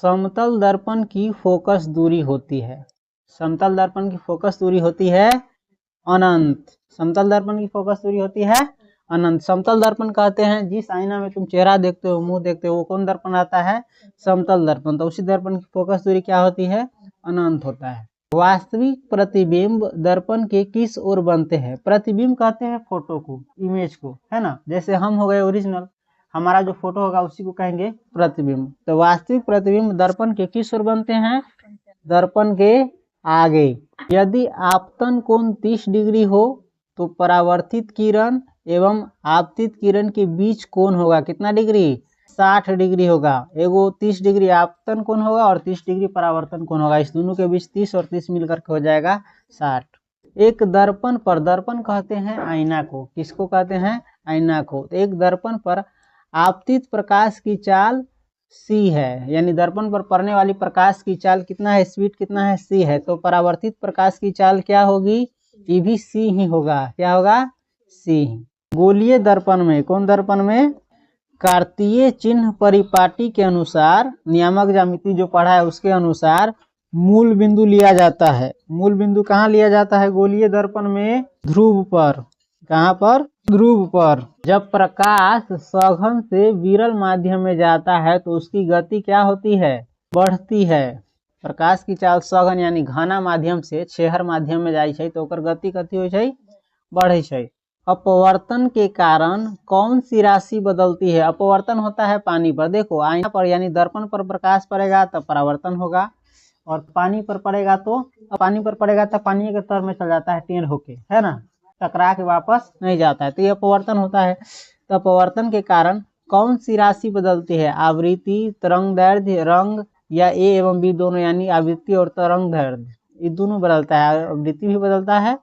समतल दर्पण की फोकस दूरी होती है, समतल दर्पण की फोकस दूरी होती है अनंत। समतल दर्पण की फोकस दूरी होती है अनंत। समतल दर्पण कहते हैं जिस आईना में तुम चेहरा देखते हो, मुंह देखते हो, वो कौन दर्पण आता है? समतल दर्पण। तो उसी दर्पण की फोकस दूरी क्या होती है? अनंत होता है। वास्तविक प्रतिबिंब दर्पण के किस ओर बनते हैं? प्रतिबिंब कहते हैं फोटो को, इमेज को, है ना। जैसे हम हो गए ओरिजिनल, हमारा जो फोटो होगा उसी को कहेंगे प्रतिबिंब। तो वास्तविक प्रतिबिंब दर्पण के किस ओर बनते हैं? दर्पण के आगे। यदि आपतन कोण 30 डिग्री हो तो परावर्तित किरण एवं आपतित किरण के बीच कोण होगा कितना डिग्री? 60 डिग्री होगा। एगो 30 डिग्री आपतन कोण होगा और 30 डिग्री परावर्तन कोण होगा। इस दोनों के बीच 30 और 30 मिलकर हो जाएगा 60। एक दर्पण पर, दर्पण कहते हैं आईना को, किसको कहते हैं? आईना को। तो एक दर्पण पर आपतित प्रकाश की चाल c है, यानी दर्पण पर पड़ने वाली प्रकाश की चाल कितना है? स्पीड कितना है? c है। तो परावर्तित प्रकाश की चाल क्या होगी? ये भी c ही होगा। क्या होगा? c। गोलीय दर्पण में, कौन दर्पण में? कार्तीय चिन्ह परिपाटी के अनुसार, नियामक ज्यामिति जो पढ़ा है उसके अनुसार मूल बिंदु लिया जाता है। मूल बिंदु कहाँ लिया जाता है गोलीय दर्पण में? ध्रुव पर। कहाँ पर? ध्रुव पर। जब प्रकाश सघन से विरल माध्यम में जाता है तो उसकी गति क्या होती है? बढ़ती है। प्रकाश की चाल सघन यानी घना माध्यम से छेहर माध्यम में जाई छै तो ओकर गति कथी होइ छै? बढ़े छै। अपवर्तन के कारण कौन सी राशि बदलती है? अपवर्तन होता है पानी पर। देखो आईना पर यानी दर्पण पर प्रकाश पड़ेगा तो परावर्तन होगा, और पानी पर पड़ेगा तो पानी के तर में चल जाता है टेढ़ होके, है ना, टकरा के वापस नहीं जाता है। तो ये अपवर्तन होता है। तो अपवर्तन के कारण कौन सी राशि बदलती है? आवृत्ति, तरंग दैर्ध्य, रंग, या ए एवं बी दोनों, यानी आवृत्ति और तरंग दैर्ध्य ये दोनों बदलता है। आवृत्ति भी बदलता है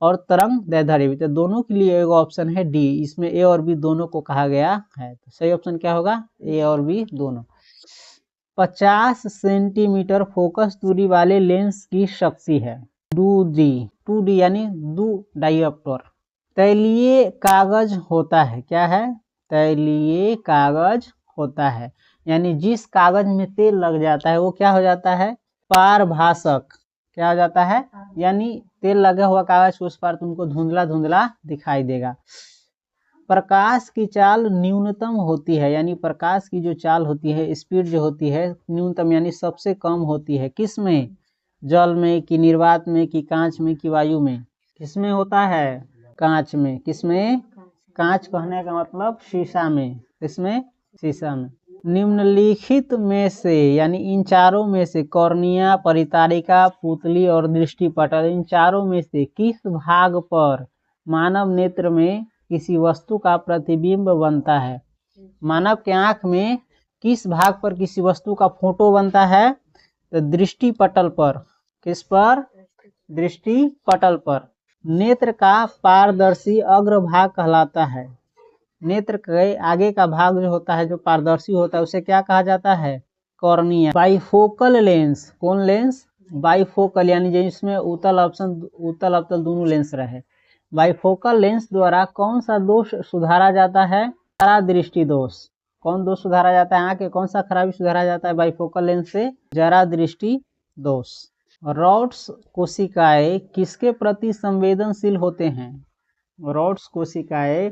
और तरंग दैर्ध्य भी। तो दोनों के लिए एक ऑप्शन है डी, इसमें ए और बी दोनों को कहा गया है। तो सही ऑप्शन क्या होगा? ए और बी दोनों। 50 सेंटीमीटर फोकस दूरी वाले लेंस की शक्ति है 2D यानी 2 डायोप्टर। तैलीय कागज होता है, क्या है? तैलीय कागज होता है, यानी जिस कागज में तेल लग जाता है वो क्या हो जाता है? पारभासक। क्या हो जाता है? यानी तेल लगा हुआ कागज उस पर तुमको धुंधला धुंधला दिखाई देगा। प्रकाश की चाल न्यूनतम होती है, यानी प्रकाश की जो चाल होती है, स्पीड जो होती है न्यूनतम यानी सबसे कम होती है। किस में? जल में, कि निर्वात में, कि कांच में, कि वायु में? किसमें होता है? कांच में। किसमें? कांच कहने का मतलब शीशा में। किसमें? शीशा में। निम्नलिखित में से, यानी इन चारों में से, कॉर्निया, परितारिका, पुतली और दृष्टिपटल, इन चारों में से किस भाग पर मानव नेत्र में किसी वस्तु का प्रतिबिंब बनता है? मानव के आंख में किस भाग पर किसी वस्तु का फोटो बनता है? तो दृष्टिपटल पर। किस पर? दृष्टिपटल पर। नेत्र का पारदर्शी अग्रभाग कहलाता है। नेत्र के आगे का भाग जो होता है, जो पारदर्शी होता है, उसे क्या कहा जाता है? कॉर्निया। बाइफोकल लेंस, कौन लेंस? बाइफोकल, यानी जिसमें उत्तल अवतल दोनों लेंस रहे। बाइफोकल लेंस द्वारा कौन सा दोष सुधारा जाता है? जरा दृष्टि दोष। कौन दोष सुधारा जाता है? आंख के कौन सा खराबी सुधारा जाता है बाइफोकल लेंस से? जरा दृष्टि दोष। रॉड्स कोशिकाएं किसके प्रति संवेदनशील होते हैं? रॉड्स कोशिकाएं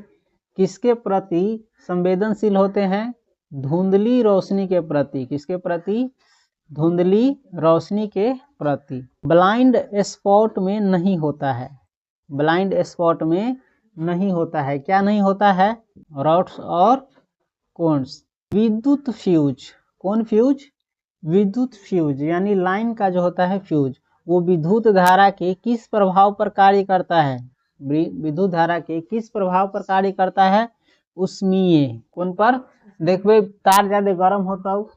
किसके प्रति संवेदनशील होते हैं? धुंधली रोशनी के प्रति। किसके प्रति? धुंधली रोशनी के प्रति। ब्लाइंड स्पॉट में नहीं होता है। ब्लाइंड स्पॉट में नहीं होता है। क्या नहीं होता है? रॉड्स और कोन्स। विद्युत फ्यूज, कौन फ्यूज? विद्युत फ्यूज, यानी लाइन का जो होता है फ्यूज, वो विद्युत धारा के किस प्रभाव पर कार्य करता है? विद्युत धारा के किस प्रभाव पर कार्य करता है? उष्मीय। कौन पर? देखो तार ज्यादा गर्म होता हो,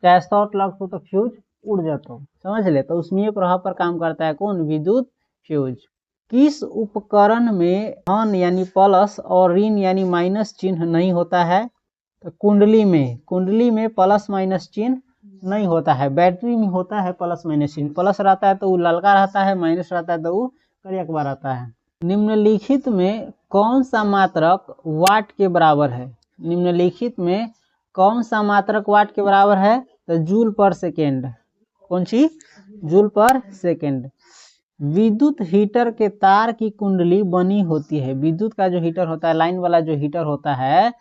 चाहे शॉर्ट लगता हो तो फ्यूज उड़ जाता हो, समझ ले। तो उष्मीय प्रभाव पर काम करता है कौन? विद्युत फ्यूज। किस उपकरण में धन यानी प्लस और ऋण यानी माइनस चिन्ह नहीं होता है? तो कुंडली में। कुंडली में प्लस माइनस चिन्ह नहीं होता है। बैटरी में होता है प्लस माइनस चिन्ह। प्लस रहता है तो वो ललका रहता है, माइनस रहता है तो वो करियकवा रहता है। निम्नलिखित में कौन सा मात्रक वाट के बराबर है? निम्नलिखित में कौन सा मात्रक वाट के बराबर है? तो जूल पर सेकेंड, कौन सी, जूल पर सेकेंड। विद्युत हीटर के तार की कुंडली बनी होती है, विद्युत का जो हीटर होता है, लाइन वाला जो हीटर होता है,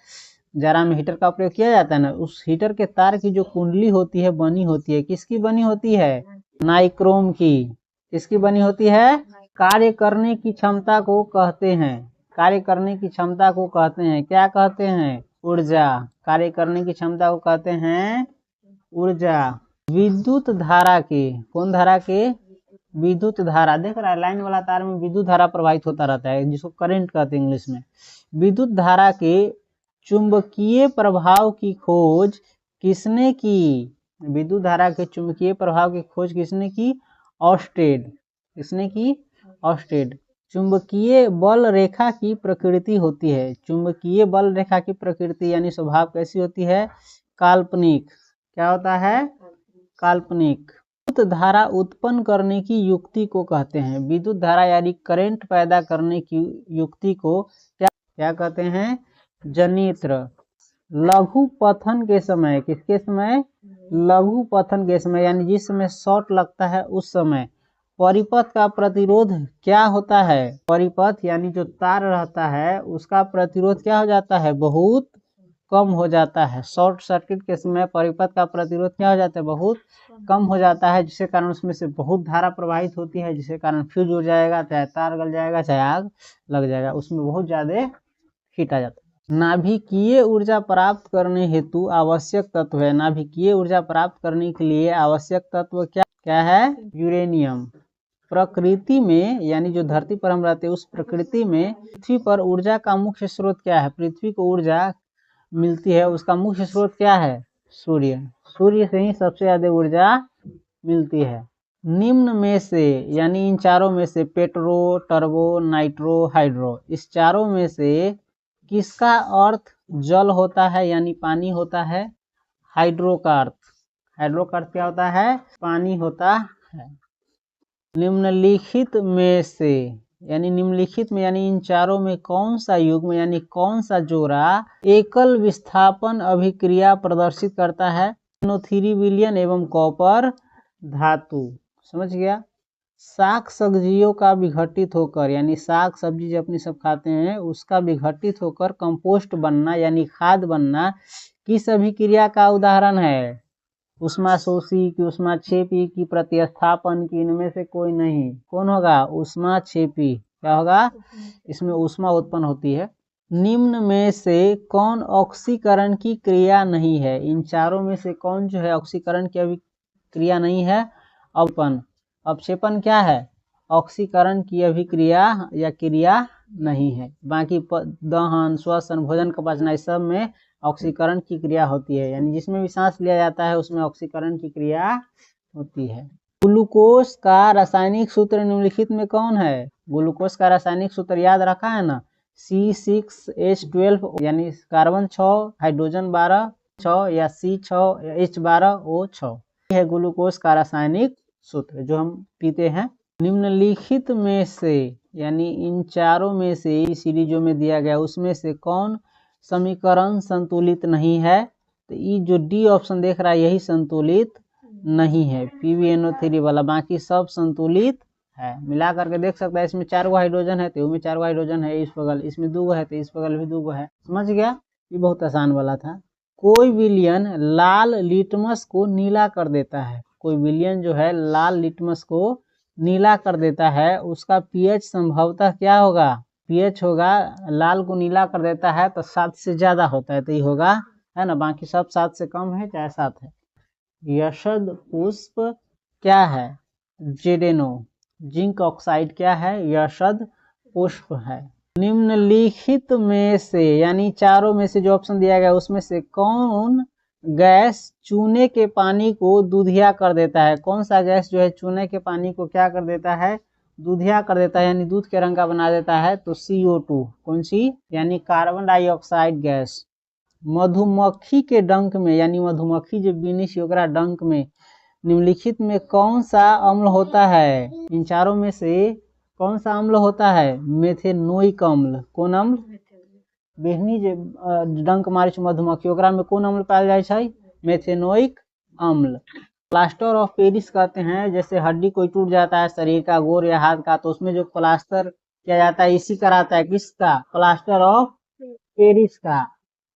जरा में हीटर का प्रयोग किया जाता है ना, उस हीटर के तार की जो कुंडली होती है बनी होती है, किसकी बनी होती है, नाइक्रोम की। किसकी बनी होती है, कार्य करने की क्षमता को कहते हैं, कार्य करने की क्षमता को कहते हैं, क्या कहते हैं, ऊर्जा। कार्य करने की क्षमता को कहते हैं ऊर्जा। विद्युत धारा के, कौन धारा के, विद्युत धारा, देख रहा है लाइन वाला तार में विद्युत धारा प्रवाहित होता रहता है, जिसको करंट कहते हैं इंग्लिश में। विद्युत धारा के चुंबकीय प्रभाव की खोज किसने की, विद्युत धारा के चुंबकीय प्रभाव की खोज किसने की, ऑस्टेड। किसने की, ऑस्टेड। चुंबकीय बल रेखा की प्रकृति होती है, चुंबकीय बल रेखा की प्रकृति यानी स्वभाव कैसी होती है, काल्पनिक। क्या होता है, काल्पनिक। विद्युत धारा उत्पन्न करने की युक्ति को कहते हैं, विद्युत धारा यानी करंट पैदा करने की युक्ति को क्या कहते हैं, जनित्र। लघु पथन के समय, किसके समय, लघु पथन के समय यानी जिस समय शॉर्ट लगता है उस समय परिपथ का प्रतिरोध क्या होता है, परिपथ यानी जो तार रहता है उसका प्रतिरोध क्या हो जाता है, बहुत कम हो जाता है। शॉर्ट सर्किट के समय परिपथ का प्रतिरोध क्या हो जाता है, बहुत कम हो जाता है, जिसके कारण उसमें से बहुत धारा प्रवाहित होती है, जिसके कारण फ्यूज उड़ जाएगा, चाहे तार गल जाएगा, चाहे आग लग जाएगा, उसमें बहुत ज्यादा हीट आ जाता है। नाभिकीय ऊर्जा प्राप्त करने हेतु आवश्यक तत्व है, नाभिकीय ऊर्जा प्राप्त करने के लिए आवश्यक तत्व क्या है, यूरेनियम। प्रकृति में यानी जो धरती पर हम रहते हैं उस प्रकृति में पृथ्वी पर ऊर्जा का मुख्य स्रोत क्या है, पृथ्वी को ऊर्जा मिलती है उसका मुख्य स्रोत क्या है, सूर्य। सूर्य से ही सबसे ज्यादा ऊर्जा मिलती है। निम्न में से यानी इन चारों में से पेट्रो, टर्बो, नाइट्रो, हाइड्रो, इस चारों में से किसका अर्थ जल होता है यानी पानी होता है, हाइड्रो का अर्थ, हाइड्रो का अर्थ क्या होता है, पानी होता है। निम्नलिखित में से यानी निम्नलिखित में यानी इन चारों में कौन सा युग्म यानी कौन सा जोड़ा एकल विस्थापन अभिक्रिया प्रदर्शित करता है, NO3 विलयन एवं कॉपर धातु। समझ गया। शाक सब्जियों का विघटित होकर यानी साग सब्जी जो अपनी सब खाते हैं उसका विघटित होकर कंपोस्ट बनना यानी खाद बनना किस अभिक्रिया का उदाहरण है, उष्माशोषी की, उष्माक्षेपी की, प्रतिस्थापन की, इनमें से कोई नहीं। कौन होगा, उष्माक्षेपी। क्या होगा, इसमें उष्मा उत्पन्न होती है। निम्न में से कौन ऑक्सीकरण की क्रिया नहीं है, इन चारों में से कौन जो है ऑक्सीकरण की अभिक्रिया नहीं है, अवपन। अवक्षेपण क्या है, ऑक्सीकरण की अभिक्रिया या क्रिया नहीं है। बाकी दहन, श्वसन, भोजन का पचना इस सब में ऑक्सीकरण की क्रिया होती है, यानी जिसमें भी सांस लिया जाता है उसमें ऑक्सीकरण की क्रिया होती है। ग्लूकोज का रासायनिक सूत्र निम्नलिखित में कौन है, ग्लूकोज का रासायनिक सूत्र याद रखा है ना, C6H12 यानी कार्बन 6 हाइड्रोजन 12 6 या C6H12O6 है ग्लूकोज का रासायनिक सूत्र जो हम पीते हैं। निम्नलिखित में से यानी इन चारों में से इस सीरीजों में दिया गया उसमें से कौन समीकरण संतुलित नहीं है, तो ये जो डी ऑप्शन देख रहा है यही संतुलित नहीं है, PbNO3 वाला, बाकी सब संतुलित है। मिला करके देख सकता है, इसमें 4 हाइड्रोजन है तो में 4 हाइड्रोजन है, इस बगल इसमें 2 है तो इस बगल भी 2 है। समझ गया, ये बहुत आसान वाला था। कोई विलयन लाल लिटमस को नीला कर देता है, कोई विलयन जो है लाल लिटमस को नीला कर देता है, उसका pH संभवतः क्या होगा, pH होगा, लाल को नीला कर देता है तो 7 से ज्यादा होता है तो ये होगा, है ना, बाकी सब 7 से कम है चाहे 7 है। यशद पुष्प क्या है, जेडेनो, जिंक ऑक्साइड क्या है, यशद पुष्प है। निम्नलिखित में से यानी चारों में से जो ऑप्शन दिया गया उसमें से कौन गैस चूने के पानी को दूधिया कर देता है, कौन सा गैस जो है चूने के पानी को क्या कर देता है, दूधिया कर देता है यानी दूध के रंग का बना देता है, तो CO2। कौन सी, यानी कार्बन डाइऑक्साइड गैस। मधुमक्खी के डंक में यानी मधुमक्खी जो बिनिस ओकरा डंक में निम्नलिखित में कौन सा अम्ल होता है, इन चारों में से कौन सा अम्ल होता है, मेथेनोइक अम्ल। कौन अम्ल, बिहनी जे डंक मारे मधुमक्खी ओकरा में कौन अम्ल पायल जाय छै, मेथेनोइक अम्ल। प्लास्टर ऑफ पेरिस कहते हैं, जैसे हड्डी कोई टूट जाता है शरीर का, गोर या हाथ का, तो उसमें जो प्लास्टर किया जाता है इसी कराता है, किसका? प्लास्टर ऑफ पेरिस का।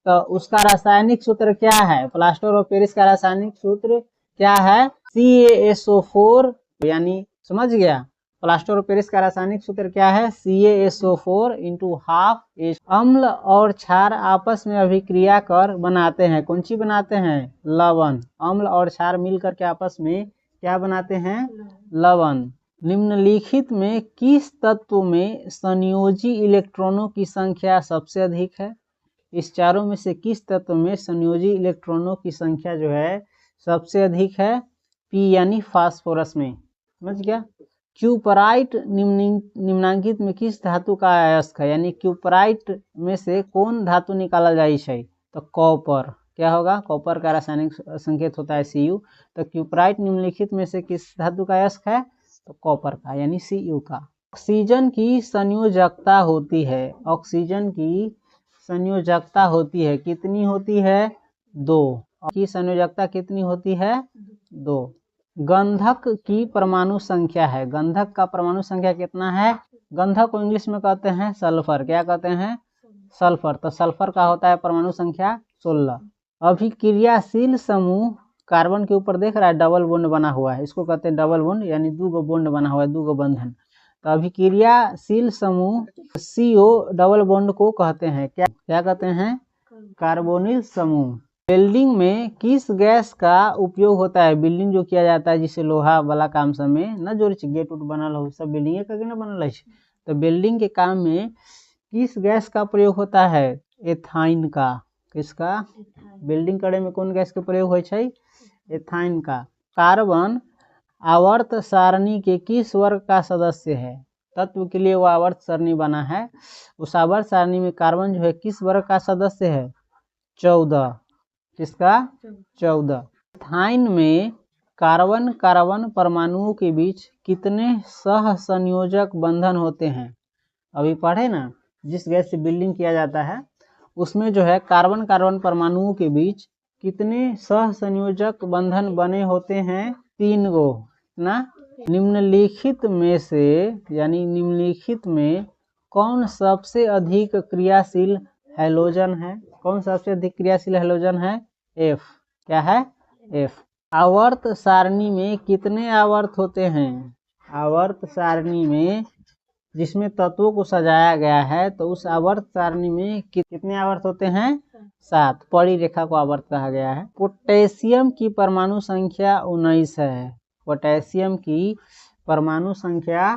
तो उसका रासायनिक सूत्र क्या है? प्लास्टर ऑफ पेरिस का रासायनिक सूत्र क्या है? CaSO4, यानी समझ गया? प्लास्टर ऑफ पेरिस का रासायनिक सूत्र क्या है? CaSO4 into half H। अम्ल और क्षार आपस में अभिक्रिया कर बनाते हैं, कौन सी बनाते हैं? लवण। अम्ल और क्षार मिलकर के आपस में क्या बनाते हैं? लवण। निम्नलिखित में किस तत्व में संयोजी इलेक्ट्रॉनों की संख्या सबसे अधिक है? इस चारों में से किस तत्व में संयोजी इलेक्ट्रॉनों की संख्या जो है सबसे अधिक है? P यानी फास्फोरस में। समझ गया? क्यूपराइट निम्नांकित में किस धातु का अयस्क है? यानी क्यूपराइट में से कौन धातु निकाला जाए है? तो कॉपर। क्या होगा? कॉपर का रासायनिक संकेत होता है Cu। तो क्यूपराइट निम्नलिखित में से किस धातु का अयस्क है? तो कॉपर का, यानी Cu का। ऑक्सीजन की संयोजकता होती है, ऑक्सीजन की संयोजकता होती है, कितनी होती है? 2। की संयोजकता कितनी होती है? 2। गंधक की परमाणु संख्या है, गंधक का परमाणु संख्या कितना है? गंधक को इंग्लिश में कहते हैं सल्फर। क्या कहते हैं? सल्फर। तो सल्फर का होता है परमाणु संख्या 16। अभिक्रियाशील समूह कार्बन के ऊपर देख रहा है डबल बॉन्ड बना हुआ है, इसको कहते हैं डबल बॉन्ड, यानी 2 बॉन्ड बना हुआ है, 2 बंधन। तो अभिक्रियाशील समूह CO डबल बॉन्ड को कहते हैं क्या कहते हैं? कार्बोनिल समूह। वेल्डिंग में किस गैस का उपयोग होता है? बिल्डिंग जो किया जाता है, जिसे लोहा वाला काम समय न जो गेट उट बनल हो, सब बिल्डिंग का न बनल है। तो बिल्डिंग के काम में किस गैस का प्रयोग होता है? एथाइन का। किसका? बिल्डिंग करे में कौन गैस के प्रयोग होता है? एथाइन का। कार्बन आवर्त सारणी के किस वर्ग का सदस्य है? तत्व के लिए वो आवर्त सारणी बना है, उस आवर्त सारणी में कार्बन जो है किस वर्ग का सदस्य है? 14। किसका? 14। एथाइन में कार्बन कार्बन परमाणुओं के बीच कितने सह संयोजक बंधन होते हैं? अभी पढ़े ना, जिस गैस से बिल्डिंग किया जाता है उसमें जो है कार्बन कार्बन परमाणुओं के बीच कितने सह संयोजक बंधन बने होते हैं? 3 गो ना। निम्नलिखित में से, यानी निम्नलिखित में कौन सबसे अधिक क्रियाशील हैलोजन है? कौन सबसे अधिक क्रियाशील हैलोजन है? F। क्या है? F। आवर्त सारणी में कितने आवर्त होते हैं? आवर्त सारणी में जिसमें तत्वों को सजाया गया है, तो उस आवर्त सारणी में कितने आवर्त होते हैं? 7। पड़ी रेखा को आवर्त कहा गया है। पोटेशियम की परमाणु संख्या 19 है, पोटेशियम की परमाणु संख्या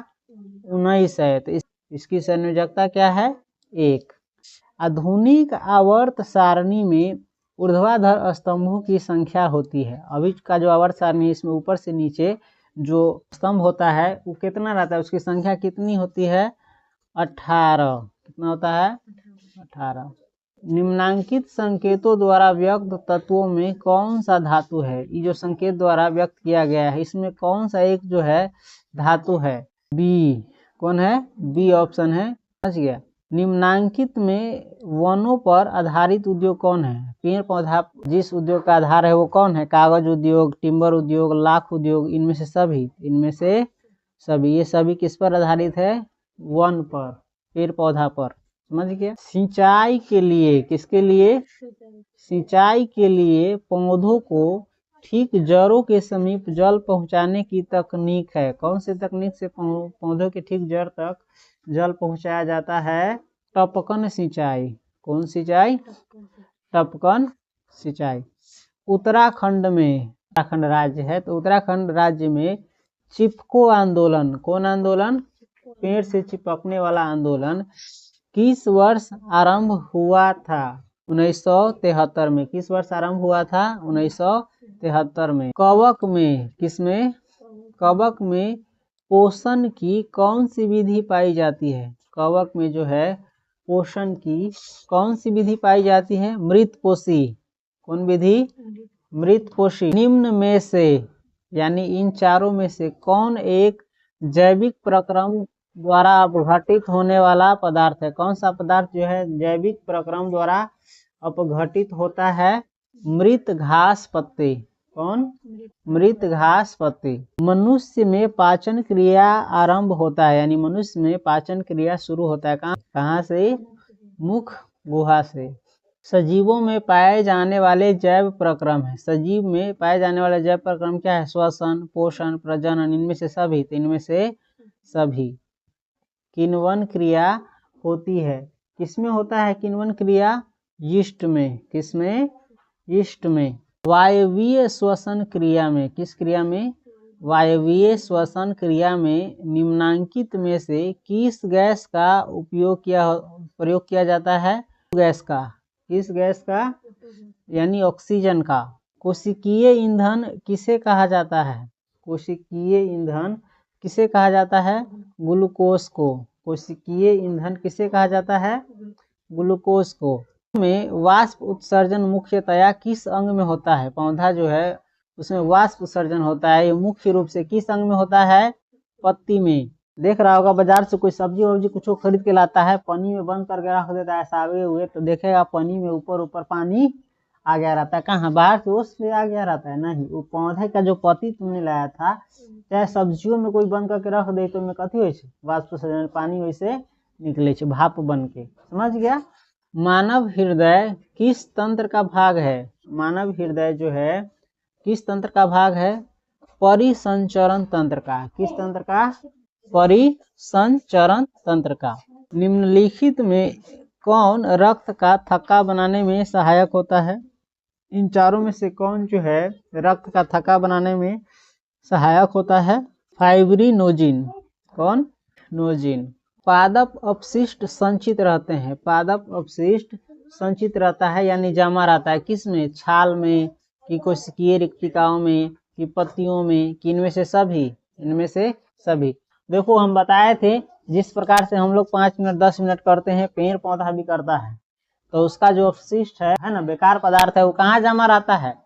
19 है, तो इसकी संयोजकता क्या है? 1। आधुनिक आवर्त सारणी में ऊर्ध्वाधर स्तंभों की संख्या होती है। अभी का जो आवर्त सारणी, इसमें ऊपर से नीचे जो स्तंभ होता है वो कितना रहता है? उसकी संख्या कितनी होती है? 18। कितना होता है? 18। निम्नांकित संकेतों द्वारा व्यक्त तत्वों में कौन सा धातु है? ये जो संकेत द्वारा व्यक्त किया गया है, इसमें कौन सा एक जो है धातु है? B। कौन है? B ऑप्शन है। समझ गया? निम्नांकित में वनों पर आधारित उद्योग कौन है? पेड़ पौधा जिस उद्योग का आधार है वो कौन है? कागज उद्योग, टिम्बर उद्योग, लाख उद्योग, इनमें से सभी ये सभी किस पर आधारित है? वन पर, पेड़ पौधा पर। समझ गया? सिंचाई के लिए, किसके लिए? सिंचाई के लिए पौधों को ठीक जड़ों के समीप जल पहुंचाने की तकनीक है, कौन सी तकनीक से पौधों के ठीक जड़ तक जल पहुंचाया जाता है? टपकन सिंचाई। कौन सिंचाई? टपकन सिंचाई। उत्तराखंड में, उत्तराखंड राज्य है, तो उत्तराखंड राज्य में चिपको आंदोलन, कौन आंदोलन? पेड़ से चिपकने वाला आंदोलन किस वर्ष आरंभ हुआ था? 1973 में। किस वर्ष आरंभ हुआ था? 1973 में। कवक में, किसमें? कवक में पोषण की कौन सी विधि पाई जाती है? कवक में जो है पोषण की कौन सी विधि पाई जाती है? मृतपोषी। कौन विधि? मृतपोषी। निम्न में से, यानी इन चारों में से कौन एक जैविक प्रक्रम द्वारा अपघटित होने वाला पदार्थ है? कौन सा पदार्थ जो है जैविक प्रक्रम द्वारा अपघटित होता है? मृत घास पत्ते। कौन? मृत घास पत्ती। मनुष्य में पाचन क्रिया आरंभ होता है, यानी मनुष्य में पाचन क्रिया शुरू होता है कहाँ से? मुख गुहा से। सजीवों में पाए जाने वाले जैव प्रक्रम है। सजीव में पाए जाने वाले जैव प्रक्रम क्या है? श्वसन, पोषण, प्रजनन, इनमें से सभी। तो इनमें से सभी। किण्वन क्रिया होती है। किसमें होता है किण्वन क्रिया? यीस्ट में। किसमें? यीस्ट में। वायवीय श्वसन क्रिया में। किस क्रिया में? वायवीय श्वसन क्रिया में निम्नांकित में से किस गैस का प्रयोग किया जाता है? गैस का। किस गैस का? यानी ऑक्सीजन का। कोशिकीय ईंधन किसे कहा जाता है? कोशिकीय ईंधन किसे कहा जाता है? ग्लूकोज को। कोशिकीय ईंधन किसे कहा जाता है? ग्लूकोज को। में वाष्प उत्सर्जन मुख्यतया किस अंग में होता है? पौधा जो है उसमें वाष्प उत्सर्जन होता है, ये मुख्य रूप से किस अंग में होता है? पत्ती में। देख रहा होगा बाजार से कोई सब्जी वब्जी कुछ खरीद के लाता है, पानी में बंद करके रख देता है सावे हुए, तो देखेगा पानी में ऊपर ऊपर पानी आ गया रहता है। कहाँ? बाहर से ओस पे आ गया रहता है? नहीं, वो पौधे का जो पत्ती तुमने लाया था, चाहे सब्जियों में कोई बंद करके रख दे तो में कथी हो? वाष्प उत्सर्जन, पानी वैसे निकले भाप बन के। समझ गया? मानव हृदय किस तंत्र का भाग है? मानव हृदय जो है किस तंत्र का भाग है? परिसंचरण तंत्र का। किस तंत्र का? परिसंचरण तंत्र का। निम्नलिखित में कौन रक्त का थक्का बनाने में सहायक होता है? इन चारों में से कौन जो है रक्त का थक्का बनाने में सहायक होता है? फाइब्रिनोजिन। कौन? नोजिन। पादप अपशिष्ट संचित रहते हैं। पादप अपशिष्ट संचित रहता है यानी जमा रहता है। किस में? छाल में, कि कोशिकीय रिक्तिकाओं में, कि पत्तियों में, कि इनमें से सभी? इनमें से सभी। देखो हम बताए थे जिस प्रकार से हम लोग 5 मिनट 10 मिनट करते हैं, पेड़ पौधा भी करता है, तो उसका जो अपशिष्ट है ना, बेकार पदार्थ है, वो कहाँ जमा रहता है?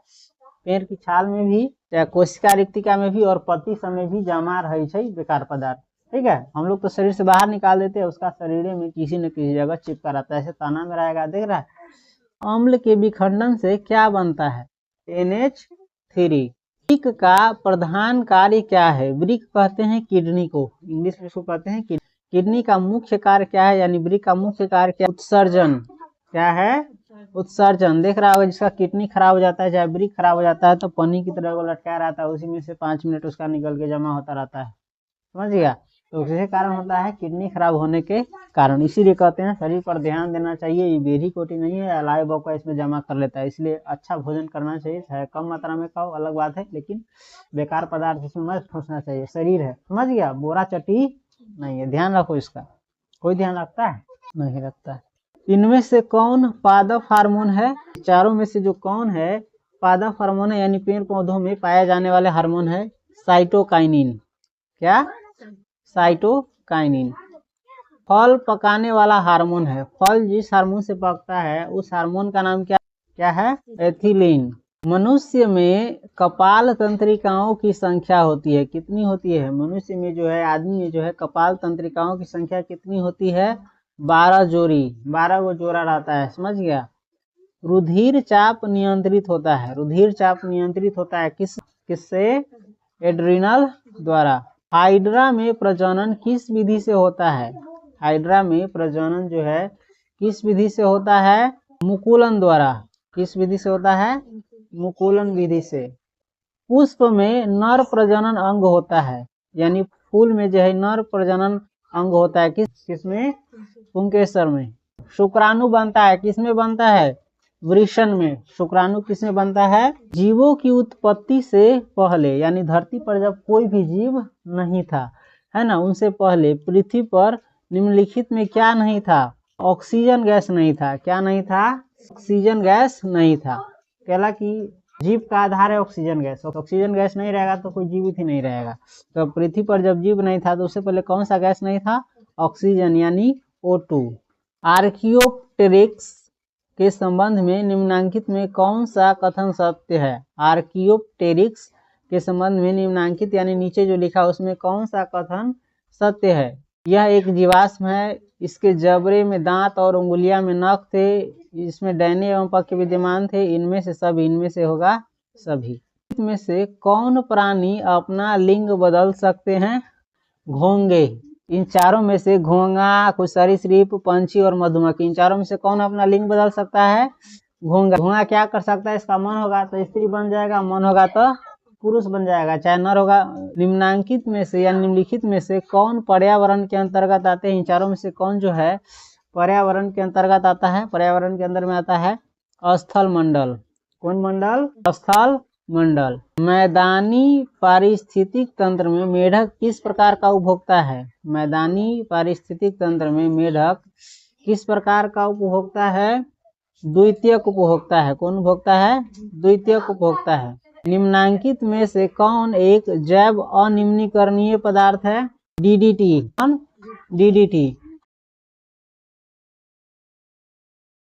पेड़ की छाल में भी, चाहे कोशिका रिक्तिका में भी, और पत्ती सब में भी जमा रहे बेकार पदार्थ। ठीक है, हम लोग तो शरीर से बाहर निकाल देते हैं, उसका शरीर में किसी न किसी जगह चिपका रहता है, ऐसे तना में रहेगा। देख रहा है? अम्ल के विखंडन से क्या बनता है? NH3। वृक्क का प्रधान कार्य क्या है? वृक्क कहते हैं किडनी को, इंग्लिश में इसको कहते हैं किडनी का मुख्य कार्य क्या है? यानी वृक्क का मुख्य कार्य क्या? उत्सर्जन। क्या है? उत्सर्जन। देख रहा होगा जिसका किडनी खराब हो जाता है, चाहे वृक्क खराब हो जाता है, तो पन्नी की तरह वो लटका रहता है, उसी में से 5 मिनट उसका निकल के जमा होता रहता है। समझ गया? तो उसी कारण होता है किडनी खराब होने के कारण। इसीलिए कहते हैं शरीर पर ध्यान देना चाहिए। ये बेरी कोटी नहीं है, अलाय बौका इसमें जमा कर लेता है, इसलिए अच्छा भोजन करना चाहिए, चाहे कम मात्रा में खाओ अलग बात है, लेकिन बेकार पदार्थ इसमें मत ठूसना चाहिए। शरीर है, समझ गया? बोरा चटी नहीं है, ध्यान रखो इसका। कोई ध्यान रखता है? नहीं रखता है। इनमें से कौन पादप हार्मोन है? चारों में से जो कौन है पादप हार्मोन है, यानी पेड़ पौधों में पाए जाने वाले हार्मोन है? साइटोकाइनिन। क्या? साइटोकाइनिन। फल पकाने वाला हार्मोन है। फल जिस हार्मोन से पकता है उस हार्मोन का नाम क्या है? एथिलीन। मनुष्य में कपाल तंत्रिकाओं की संख्या होती है, कितनी होती है? मनुष्य में जो है, आदमी में जो है, कपाल तंत्रिकाओं की संख्या कितनी होती है? 12 जोड़ी। 12 गो जोड़ा रहता है। समझ गया? रुधिर चाप नियंत्रित होता है। रुधिर चाप नियंत्रित होता है किससे? एड्रिनल द्वारा। हाइड्रा में प्रजनन किस विधि से होता है? हाइड्रा में प्रजनन जो है किस विधि से होता है? मुकुलन द्वारा। किस विधि से होता है? मुकुलन विधि से। पुष्प में नर प्रजनन अंग होता है, यानी फूल में जो है नर प्रजनन अंग होता है। किसमें? पुंकेसर में। शुक्राणु बनता है, किसमें बनता है? वृषण में। शुक्राणु किसमें बनता है? जीवों की उत्पत्ति से पहले, यानी धरती पर जब कोई भी जीव नहीं था, है ना, उनसे पहले पृथ्वी पर निम्नलिखित में क्या नहीं था? ऑक्सीजन गैस नहीं था। क्या नहीं था? ऑक्सीजन गैस नहीं था। कहला कि जीव का आधार है ऑक्सीजन गैस। ऑक्सीजन गैस नहीं रहेगा तो कोई जीवित ही नहीं रहेगा। तो पृथ्वी पर जब जीव नहीं था तो उससे पहले कौन सा गैस नहीं था? ऑक्सीजन, यानी O2। आर्कियोप्टेरिक्स के संबंध में निम्नांकित में कौन सा कथन सत्य है? आर्कियोप्टेरिक्स के संबंध में निम्नांकित यानी नीचे जो लिखा उसमें कौन सा कथन सत्य है? यह एक जीवाश्म है, इसके जबड़े में दांत और उंगलियां में नख थे, इसमें डैने एवं पक्ष विद्यमान थे, इनमें से सभी। इनमें से होगा सभी। निम्नलिखित में से कौन प्राणी अपना लिंग बदल सकते हैं? घोंगे। इन चारों में से घोंगा, कुछ सरीसृप, पंछी और मधुमक्खी, इन चारों में से कौन अपना लिंग बदल सकता है? घोंगा। घोंगा क्या कर सकता है? इसका मन होगा तो स्त्री बन जाएगा, मन होगा तो पुरुष बन जाएगा, चाहे नर होगा। निम्नांकित में से या निम्नलिखित में से कौन पर्यावरण के अंतर्गत आते हैं? इन चारों में से कौन जो है पर्यावरण के अंतर्गत आता है? पर्यावरण के अंदर में आता है स्थल मंडल। कौन मंडल? स्थल मंडल। मैदानी पारिस्थितिक तंत्र में मेढक किस प्रकार का उपभोक्ता है? मैदानी पारिस्थितिक तंत्र में मेढक किस प्रकार का उपभोक्ता है? द्वितीयक उपभोक्ता है। कौन उपभोक्ता है? द्वितीयक उपभोक्ता है। निम्नांकित में से कौन एक जैव अनिम्नीकरणीय पदार्थ है? DDT। DDT